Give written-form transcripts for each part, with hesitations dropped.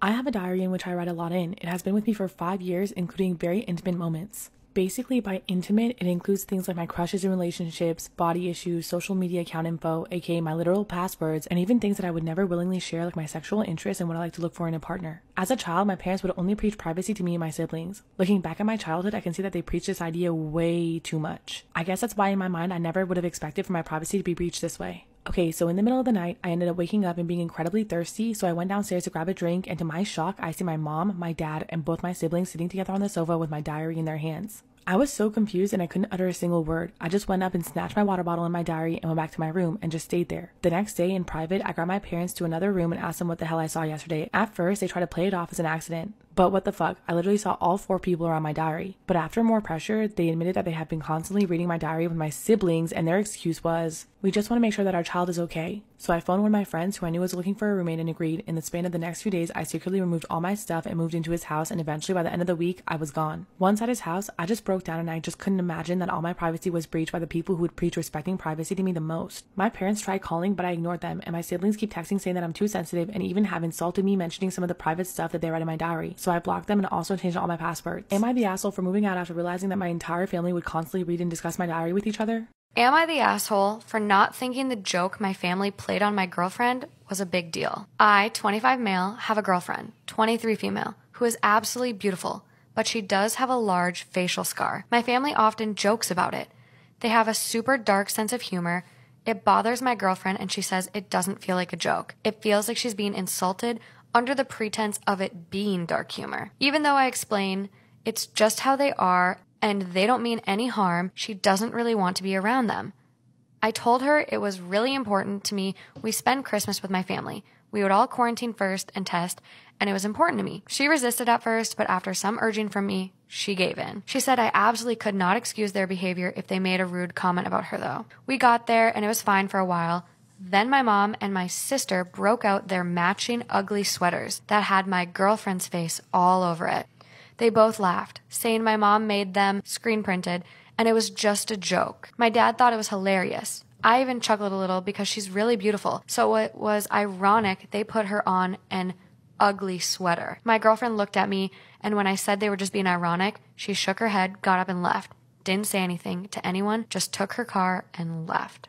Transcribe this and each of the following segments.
I have a diary in which I write a lot in. It has been with me for 5 years, including very intimate moments. Basically, by intimate, it includes things like my crushes and relationships, body issues, social media account info, aka my literal passwords, and even things that I would never willingly share, like my sexual interests and what I like to look for in a partner. As a child, my parents would only preach privacy to me and my siblings. Looking back at my childhood, I can see that they preached this idea way too much. I guess that's why in my mind I never would have expected for my privacy to be breached this way. Okay, so in the middle of the night, I ended up waking up and being incredibly thirsty, so I went downstairs to grab a drink, and to my shock, I see my mom, my dad, and both my siblings sitting together on the sofa with my diary in their hands. I was so confused and I couldn't utter a single word. I just went up and snatched my water bottle and my diary and went back to my room and just stayed there. The next day, in private, I grabbed my parents to another room and asked them what the hell I saw yesterday. At first, they tried to play it off as an accident. But what the fuck, I literally saw all 4 people around my diary. But after more pressure, they admitted that they had been constantly reading my diary with my siblings, and their excuse was, we just want to make sure that our child is okay. So I phoned one of my friends who I knew was looking for a roommate and agreed. In the span of the next few days, I secretly removed all my stuff and moved into his house, and eventually by the end of the week, I was gone. Once at his house, I just broke down and I just couldn't imagine that all my privacy was breached by the people who would preach respecting privacy to me the most. My parents tried calling, but I ignored them, and my siblings keep texting saying that I'm too sensitive and even have insulted me mentioning some of the private stuff that they read in my diary. So I blocked them and also changed all my passwords. Am I the asshole for moving out after realizing that my entire family would constantly read and discuss my diary with each other? Am I the asshole for not thinking the joke my family played on my girlfriend was a big deal? I, 25 male, have a girlfriend, 23 female, who is absolutely beautiful, but she does have a large facial scar. My family often jokes about it. They have a super dark sense of humor. It bothers my girlfriend, and she says it doesn't feel like a joke. It feels like she's being insulted under the pretense of it being dark humor. Even though I explain it's just how they are and they don't mean any harm, she doesn't really want to be around them. I told her it was really important to me we spend Christmas with my family. We would all quarantine first and test, and it was important to me. She resisted at first, but after some urging from me, she gave in. She said I absolutely could not excuse their behavior if they made a rude comment about her though. We got there and it was fine for a while. Then my mom and my sister broke out their matching ugly sweaters that had my girlfriend's face all over it. They both laughed, saying my mom made them screen printed and it was just a joke. My dad thought it was hilarious. I even chuckled a little because she's really beautiful, so it was ironic they put her on an ugly sweater. My girlfriend looked at me, and when I said they were just being ironic, she shook her head, got up and left. Didn't say anything to anyone, just took her car and left.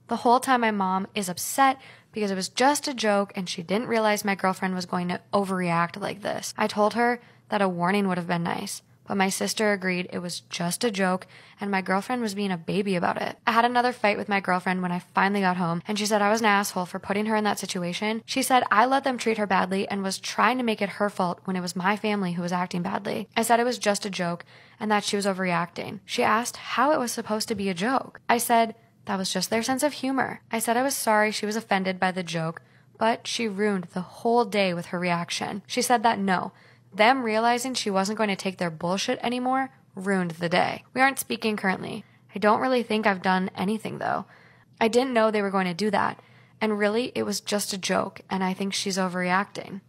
The whole time my mom is upset because it was just a joke and she didn't realize my girlfriend was going to overreact like this. I told her that a warning would have been nice, but my sister agreed it was just a joke and my girlfriend was being a baby about it. I had another fight with my girlfriend when I finally got home, and she said I was an asshole for putting her in that situation. She said I let them treat her badly and was trying to make it her fault when it was my family who was acting badly. I said it was just a joke and that she was overreacting. She asked how it was supposed to be a joke. I said that was just their sense of humor. I said I was sorry she was offended by the joke, but she ruined the whole day with her reaction. She said that no, them realizing she wasn't going to take their bullshit anymore ruined the day. We aren't speaking currently. I don't really think I've done anything though. I didn't know they were going to do that. And really, it was just a joke, and I think she's overreacting.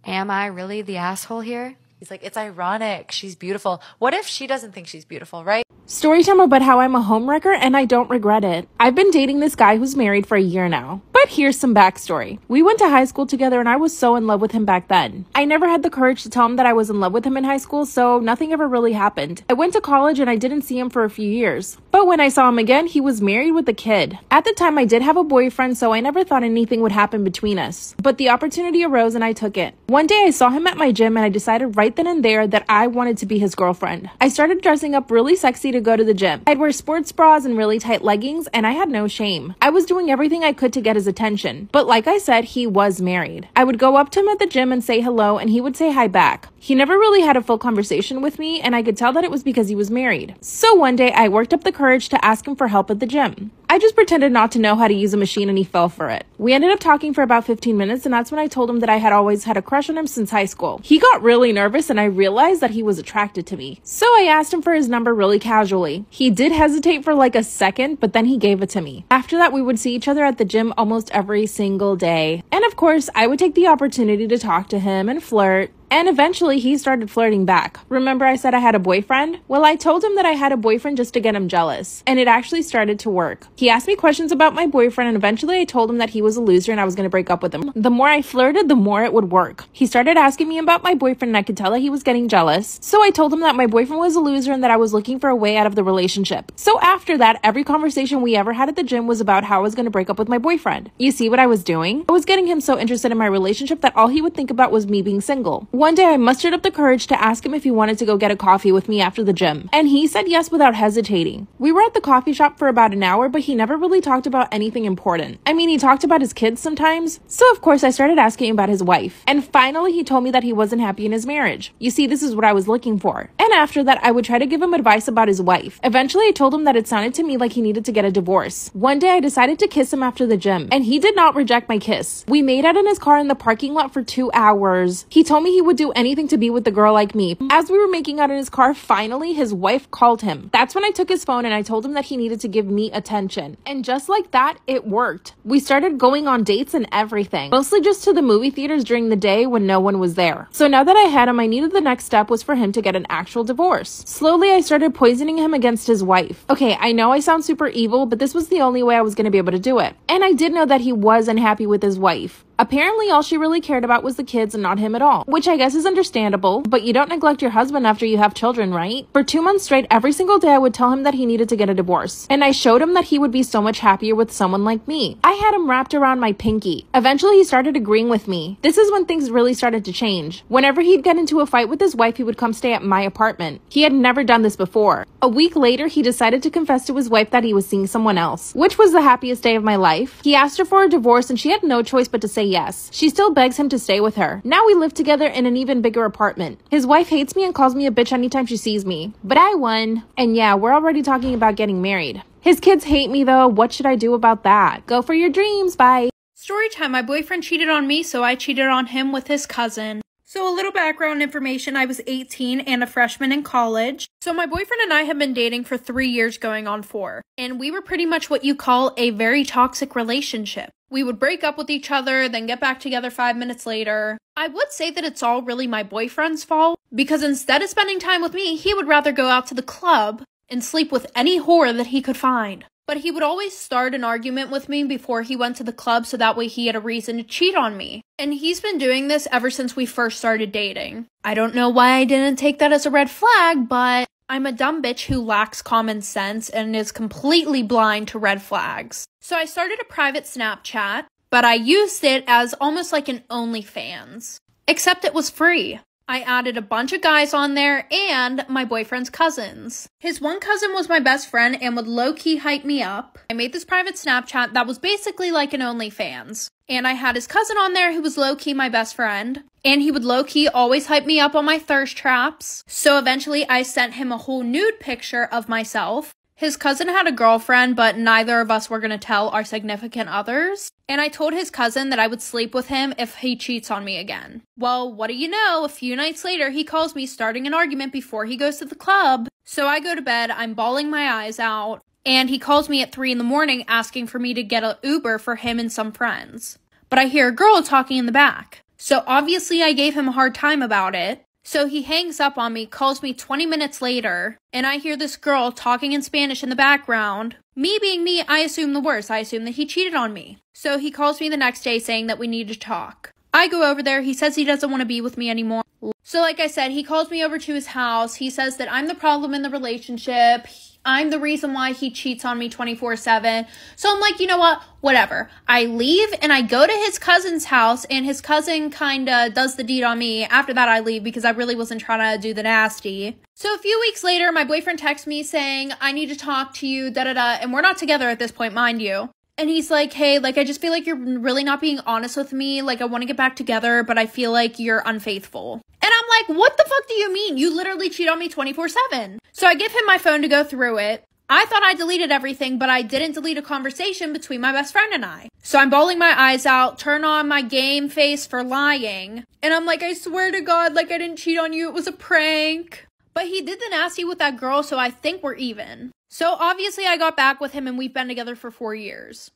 Am I really the asshole here? He's like, it's ironic. She's beautiful. What if she doesn't think she's beautiful, right? Storytime about how I'm a homewrecker and I don't regret it. I've been dating this guy who's married for a year now. But here's some backstory. We went to high school together and I was so in love with him back then. I never had the courage to tell him that I was in love with him in high school, so nothing ever really happened. I went to college and I didn't see him for a few years. But when I saw him again, he was married with a kid. At the time, I did have a boyfriend, so I never thought anything would happen between us. But the opportunity arose and I took it. One day I saw him at my gym and I decided right then and there that I wanted to be his girlfriend. I started dressing up really sexy to go to the gym. I'd wear sports bras and really tight leggings, and I had no shame. I was doing everything I could to get his attention. But like I said, he was married. I would go up to him at the gym and say hello, and he would say hi back. He never really had a full conversation with me, and I could tell that it was because he was married. So one day, I worked up the courage to ask him for help at the gym. I just pretended not to know how to use a machine, and he fell for it. We ended up talking for about 15 minutes, and that's when I told him that I had always had a crush on him since high school. He got really nervous, and I realized that he was attracted to me. So I asked him for his number really casually. He did hesitate for like a second, but then he gave it to me. After that, we would see each other at the gym almost every single day. And of course, I would take the opportunity to talk to him and flirt. And eventually he started flirting back. Remember I said I had a boyfriend? Well, I told him that I had a boyfriend just to get him jealous. And it actually started to work. He asked me questions about my boyfriend, and eventually I told him that he was a loser and I was going to break up with him. The more I flirted, the more it would work. He started asking me about my boyfriend, and I could tell that he was getting jealous. So I told him that my boyfriend was a loser and that I was looking for a way out of the relationship. So after that, every conversation we ever had at the gym was about how I was going to break up with my boyfriend. You see what I was doing? I was getting him so interested in my relationship that all he would think about was me being single. One day I mustered up the courage to ask him if he wanted to go get a coffee with me after the gym, and he said yes without hesitating. We were at the coffee shop for about an hour, but he never really talked about anything important. I mean, he talked about his kids sometimes, so of course I started asking about his wife, and finally he told me that he wasn't happy in his marriage. You see, this is what I was looking for. And after that, I would try to give him advice about his wife. Eventually I told him that it sounded to me like he needed to get a divorce. One day I decided to kiss him after the gym, and he did not reject my kiss. We made out in his car in the parking lot for 2 hours. He told me he would do anything to be with a girl like me. As we were making out in his car, finally his wife called him. That's when I took his phone and I told him that he needed to give me attention. And just like that, it worked. We started going on dates and everything. Mostly just to the movie theaters during the day when no one was there. So now that I had him, I knew the next step was for him to get an actual divorce. Slowly, I started poisoning him against his wife. Okay, I know I sound super evil, but this was the only way I was going to be able to do it. And I did know that he was unhappy with his wife. Apparently, all she really cared about was the kids and not him at all, which I guess is understandable, but you don't neglect your husband after you have children, right? For 2 months straight, every single day I would tell him that he needed to get a divorce, and I showed him that he would be so much happier with someone like me. I had him wrapped around my pinky. Eventually, he started agreeing with me. This is when things really started to change. Whenever he'd get into a fight with his wife, he would come stay at my apartment. He had never done this before. A week later, he decided to confess to his wife that he was seeing someone else, which was the happiest day of my life. He asked her for a divorce, and she had no choice but to say yes. She still begs him to stay with her. Now we live together in an even bigger apartment. His wife hates me and calls me a bitch anytime she sees me. But I won. And yeah, we're already talking about getting married. His kids hate me though. What should I do about that? Go for your dreams. Bye. Story time. My boyfriend cheated on me, so I cheated on him with his cousin. So a little background information, I was 18 and a freshman in college. So my boyfriend and I have been dating for 3 years going on 4. And we were pretty much what you call a very toxic relationship. We would break up with each other, then get back together 5 minutes later. I would say that it's all really my boyfriend's fault, because instead of spending time with me, he would rather go out to the club and sleep with any whore that he could find. But he would always start an argument with me before he went to the club so that way he had a reason to cheat on me. And he's been doing this ever since we first started dating. I don't know why I didn't take that as a red flag, but I'm a dumb bitch who lacks common sense and is completely blind to red flags. So I started a private Snapchat, but I used it as almost like an OnlyFans. Except it was free. I added a bunch of guys on there and my boyfriend's cousins. His one cousin was my best friend and would low-key hype me up. I made this private Snapchat that was basically like an OnlyFans. And I had his cousin on there who was low-key my best friend. And he would low-key always hype me up on my thirst traps. So eventually I sent him a whole nude picture of myself. His cousin had a girlfriend, but neither of us were going to tell our significant others. And I told his cousin that I would sleep with him if he cheats on me again. Well, what do you know? A few nights later, he calls me starting an argument before he goes to the club. So I go to bed, I'm bawling my eyes out. And he calls me at 3 in the morning asking for me to get an Uber for him and some friends. But I hear a girl talking in the back. So obviously I gave him a hard time about it. So he hangs up on me, calls me 20 minutes later, and I hear this girl talking in Spanish in the background. Me being me, I assume the worst. I assume that he cheated on me. So he calls me the next day saying that we need to talk. I go over there. He says he doesn't want to be with me anymore. So like I said, he calls me over to his house. He says that I'm the problem in the relationship. I'm the reason why he cheats on me 24/7. So I'm like, you know what? Whatever. I leave and I go to his cousin's house and his cousin kind of does the deed on me. After that, I leave because I really wasn't trying to do the nasty. So a few weeks later, my boyfriend texts me saying, I need to talk to you, da-da-da. And we're not together at this point, mind you. And he's like, hey, like, I just feel like you're really not being honest with me. Like, I want to get back together, but I feel like you're unfaithful. And I'm like, what the fuck do you mean? You literally cheat on me 24/7. So I give him my phone to go through it. I thought I deleted everything, but I didn't delete a conversation between my best friend and I. So I'm bawling my eyes out, turn on my game face for lying. And I'm like, I swear to God, like, I didn't cheat on you. It was a prank. But he did the nasty with that girl, so I think we're even. So obviously I got back with him and we've been together for 4 years.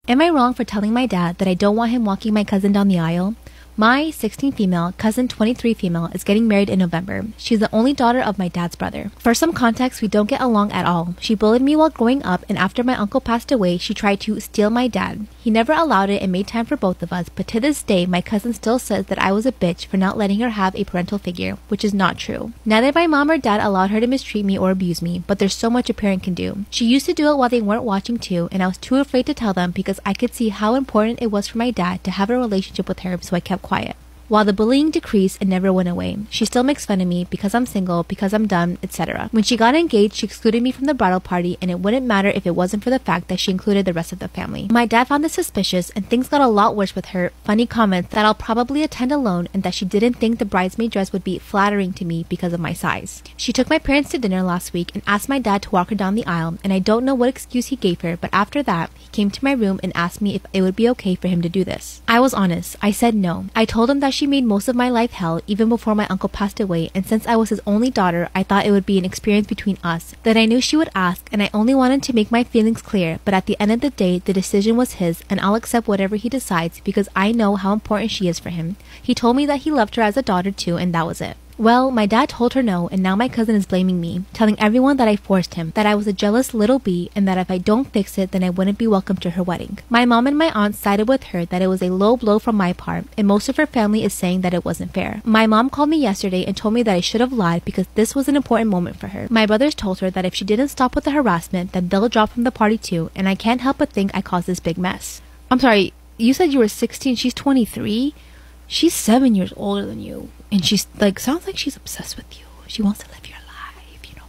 Am I wrong for telling my dad that I don't want him walking my cousin down the aisle? My 16 female, cousin 23 female is getting married in November. She's the only daughter of my dad's brother. For some context, we don't get along at all. She bullied me while growing up, and after my uncle passed away, she tried to steal my dad. He never allowed it and made time for both of us, but to this day, my cousin still says that I was a bitch for not letting her have a parental figure, which is not true. Neither my mom or dad allowed her to mistreat me or abuse me, but there's so much a parent can do. She used to do it while they weren't watching too, and I was too afraid to tell them because I could see how important it was for my dad to have a relationship with her, so I kept quiet. While the bullying decreased, it never went away. She still makes fun of me because I'm single, because I'm dumb, etc. When she got engaged, she excluded me from the bridal party, and it wouldn't matter if it wasn't for the fact that she included the rest of the family. My dad found this suspicious, and things got a lot worse with her funny comments that I'll probably attend alone and that she didn't think the bridesmaid dress would be flattering to me because of my size. She took my parents to dinner last week and asked my dad to walk her down the aisle, and I don't know what excuse he gave her, but after that, he came to my room and asked me if it would be okay for him to do this. I was honest. I said no. I told him that she made most of my life hell even before my uncle passed away, and since I was his only daughter, I thought it would be an experience between us, that I knew she would ask, and I only wanted to make my feelings clear, but at the end of the day, the decision was his, and I'll accept whatever he decides because I know how important she is for him. He told me that he loved her as a daughter too, and that was it. Well, my dad told her no, and now my cousin is blaming me, telling everyone that I forced him, that I was a jealous little bee, and that if I don't fix it, then I wouldn't be welcome to her wedding. My mom and my aunt sided with her that it was a low blow from my part, and most of her family is saying that it wasn't fair. My mom called me yesterday and told me that I should have lied because this was an important moment for her. My brothers told her that if she didn't stop with the harassment, then they'll drop from the party too, and I can't help but think I caused this big mess. I'm sorry, you said you were 16, she's 23? She's 7 years older than you. And she's sounds like she's obsessed with you. She wants to live your life, you know.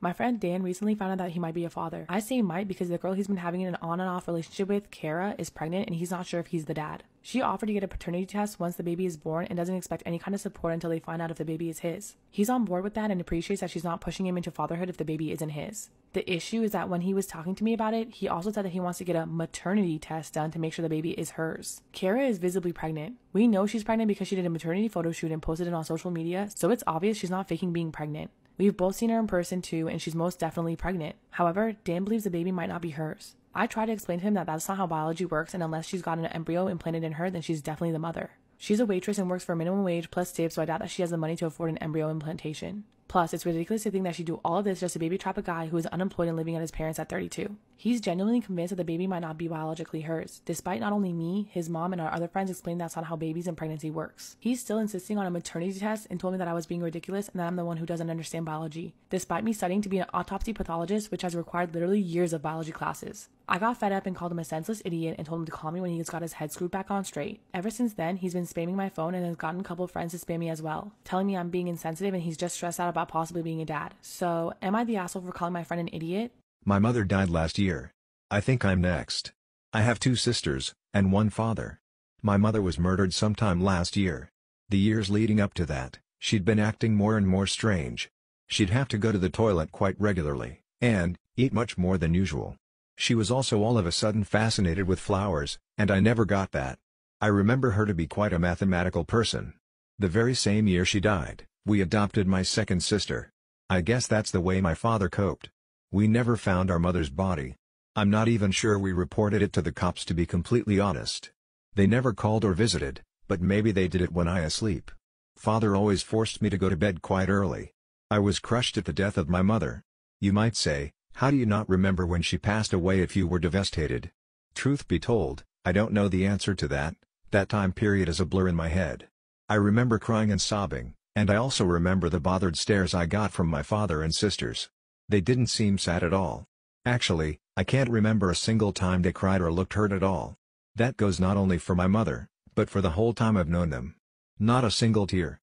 My friend Dan recently found out that he might be a father. I say might because the girl he's been having an on and off relationship with, Kara, is pregnant and he's not sure if he's the dad. She offered to get a paternity test once the baby is born and doesn't expect any kind of support until they find out if the baby is his. He's on board with that and appreciates that she's not pushing him into fatherhood if the baby isn't his. The issue is that when he was talking to me about it, he also said that he wants to get a maternity test done to make sure the baby is hers. Kara is visibly pregnant. We know she's pregnant because she did a maternity photo shoot and posted it on social media, so it's obvious she's not faking being pregnant. We've both seen her in person too, and she's most definitely pregnant. However, Dan believes the baby might not be hers. I try to explain to him that that's not how biology works, and unless she's got an embryo implanted in her, then she's definitely the mother. She's a waitress and works for minimum wage plus tips, so I doubt that she has the money to afford an embryo implantation. Plus, it's ridiculous to think that she'd do all of this just to baby trap a guy who is unemployed and living at his parents at 32. He's genuinely convinced that the baby might not be biologically hers, despite not only me, his mom, and our other friends explaining that's not how babies and pregnancy works. He's still insisting on a maternity test and told me that I was being ridiculous and that I'm the one who doesn't understand biology, despite me studying to be an autopsy pathologist, which has required literally years of biology classes. I got fed up and called him a senseless idiot and told him to call me when he's got his head screwed back on straight. Ever since then, he's been spamming my phone and has gotten a couple of friends to spam me as well, telling me I'm being insensitive and he's just stressed out about possibly being a dad. So, am I the asshole for calling my friend an idiot? My mother died last year. I think I'm next. I have 2 sisters, and 1 father. My mother was murdered sometime last year. The years leading up to that, she'd been acting more and more strange. She'd have to go to the toilet quite regularly, and eat much more than usual. She was also all of a sudden fascinated with flowers, and I never got that. I remember her to be quite a mathematical person. The very same year she died, we adopted my second sister. I guess that's the way my father coped. We never found our mother's body. I'm not even sure we reported it to the cops, to be completely honest. They never called or visited, but maybe they did it when I was asleep. Father always forced me to go to bed quite early. I was crushed at the death of my mother. You might say, how do you not remember when she passed away if you were devastated? Truth be told, I don't know the answer to that. That time period is a blur in my head. I remember crying and sobbing, and I also remember the bothered stares I got from my father and sisters. They didn't seem sad at all. Actually, I can't remember a single time they cried or looked hurt at all. That goes not only for my mother, but for the whole time I've known them. Not a single tear.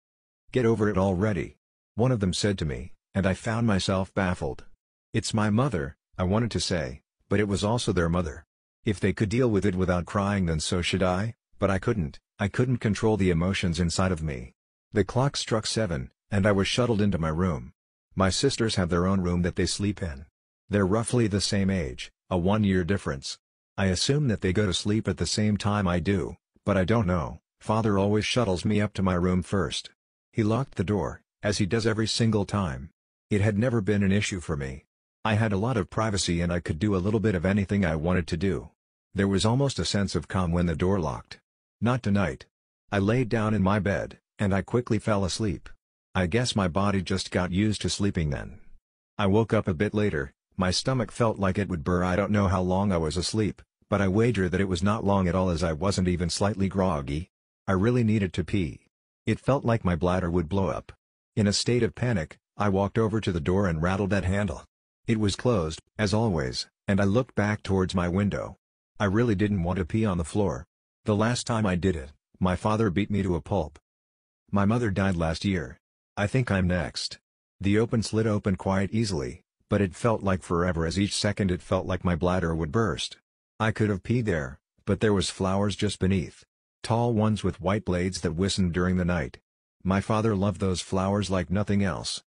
Get over it already. One of them said to me, and I found myself baffled. It's my mother, I wanted to say, but it was also their mother. If they could deal with it without crying, then so should I, but I couldn't. I couldn't control the emotions inside of me. The clock struck 7, and I was shuttled into my room. My sisters have their own room that they sleep in. They're roughly the same age, a 1-year difference. I assume that they go to sleep at the same time I do, but I don't know. Father always shuttles me up to my room first. He locked the door, as he does every single time. It had never been an issue for me. I had a lot of privacy and I could do a little bit of anything I wanted to do. There was almost a sense of calm when the door locked. Not tonight. I laid down in my bed, and I quickly fell asleep. I guess my body just got used to sleeping then. I woke up a bit later, my stomach felt like it would burr. I don't know how long I was asleep, but I wager that it was not long at all, as I wasn't even slightly groggy. I really needed to pee. It felt like my bladder would blow up. In a state of panic, I walked over to the door and rattled that handle. It was closed, as always, and I looked back towards my window. I really didn't want to pee on the floor. The last time I did it, my father beat me to a pulp. My mother died last year. I think I'm next. The open slit opened quite easily, but it felt like forever, as each second it felt like my bladder would burst. I could have peed there, but there was flowers just beneath. Tall ones with white blades that whistled during the night. My father loved those flowers like nothing else.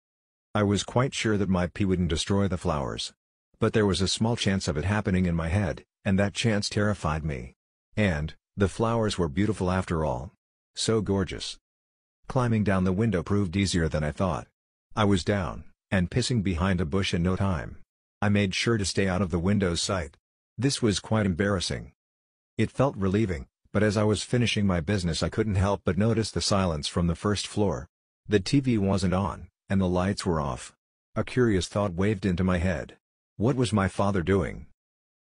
I was quite sure that my pee wouldn't destroy the flowers. But there was a small chance of it happening in my head, and that chance terrified me. And, the flowers were beautiful after all. So gorgeous. Climbing down the window proved easier than I thought. I was down, and pissing behind a bush in no time. I made sure to stay out of the window's sight. This was quite embarrassing. It felt relieving, but as I was finishing my business I couldn't help but notice the silence from the first floor. The TV wasn't on, and the lights were off. A curious thought waved into my head. What was my father doing?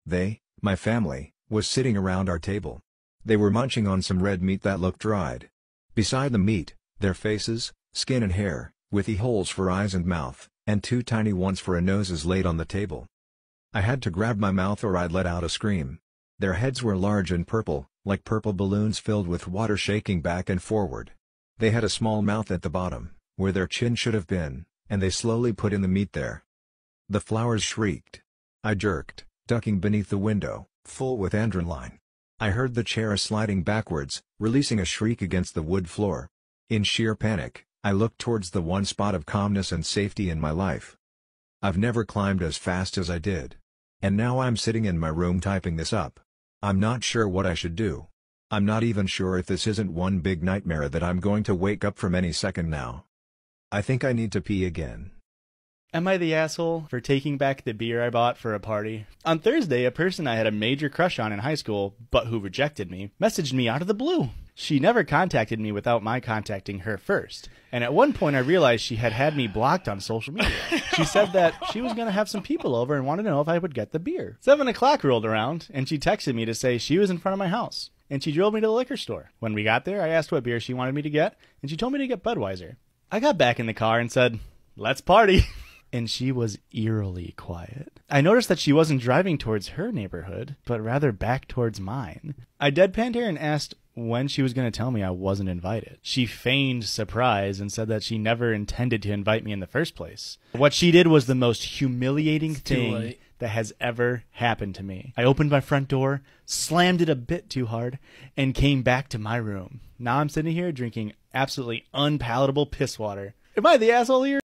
They, my family, was sitting around our table. They were munching on some red meat that looked dried. Beside the meat, their faces, skin and hair, with holes for eyes and mouth, and two tiny ones for noses laid on the table. I had to grab my mouth or I'd let out a scream. Their heads were large and purple, like purple balloons filled with water shaking back and forward. They had a small mouth at the bottom, where their chin should have been, and they slowly put in the meat there. The flowers shrieked. I jerked, ducking beneath the window, full with adrenaline. I heard the chair sliding backwards, releasing a shriek against the wood floor. In sheer panic, I looked towards the one spot of calmness and safety in my life. I've never climbed as fast as I did. And now I'm sitting in my room typing this up. I'm not sure what I should do. I'm not even sure if this isn't one big nightmare that I'm going to wake up from any second now. I think I need to pee again. Am I the asshole for taking back the beer I bought for a party? On Thursday, a person I had a major crush on in high school, but who rejected me, messaged me out of the blue. She never contacted me without my contacting her first. And at one point I realized she had me blocked on social media. She said that she was going to have some people over and wanted to know if I would get the beer. 7 o'clock rolled around, and she texted me to say she was in front of my house. And she drove me to the liquor store. When we got there, I asked what beer she wanted me to get, and she told me to get Budweiser. I got back in the car and said, "Let's party." And she was eerily quiet. I noticed that she wasn't driving towards her neighborhood, but rather back towards mine. I deadpanned her and asked when she was going to tell me I wasn't invited. She feigned surprise and said that she never intended to invite me in the first place. What she did was the most humiliating thing that has ever happened to me. I opened my front door, slammed it a bit too hard, and came back to my room. Now I'm sitting here drinking absolutely unpalatable piss water. Am I the asshole here?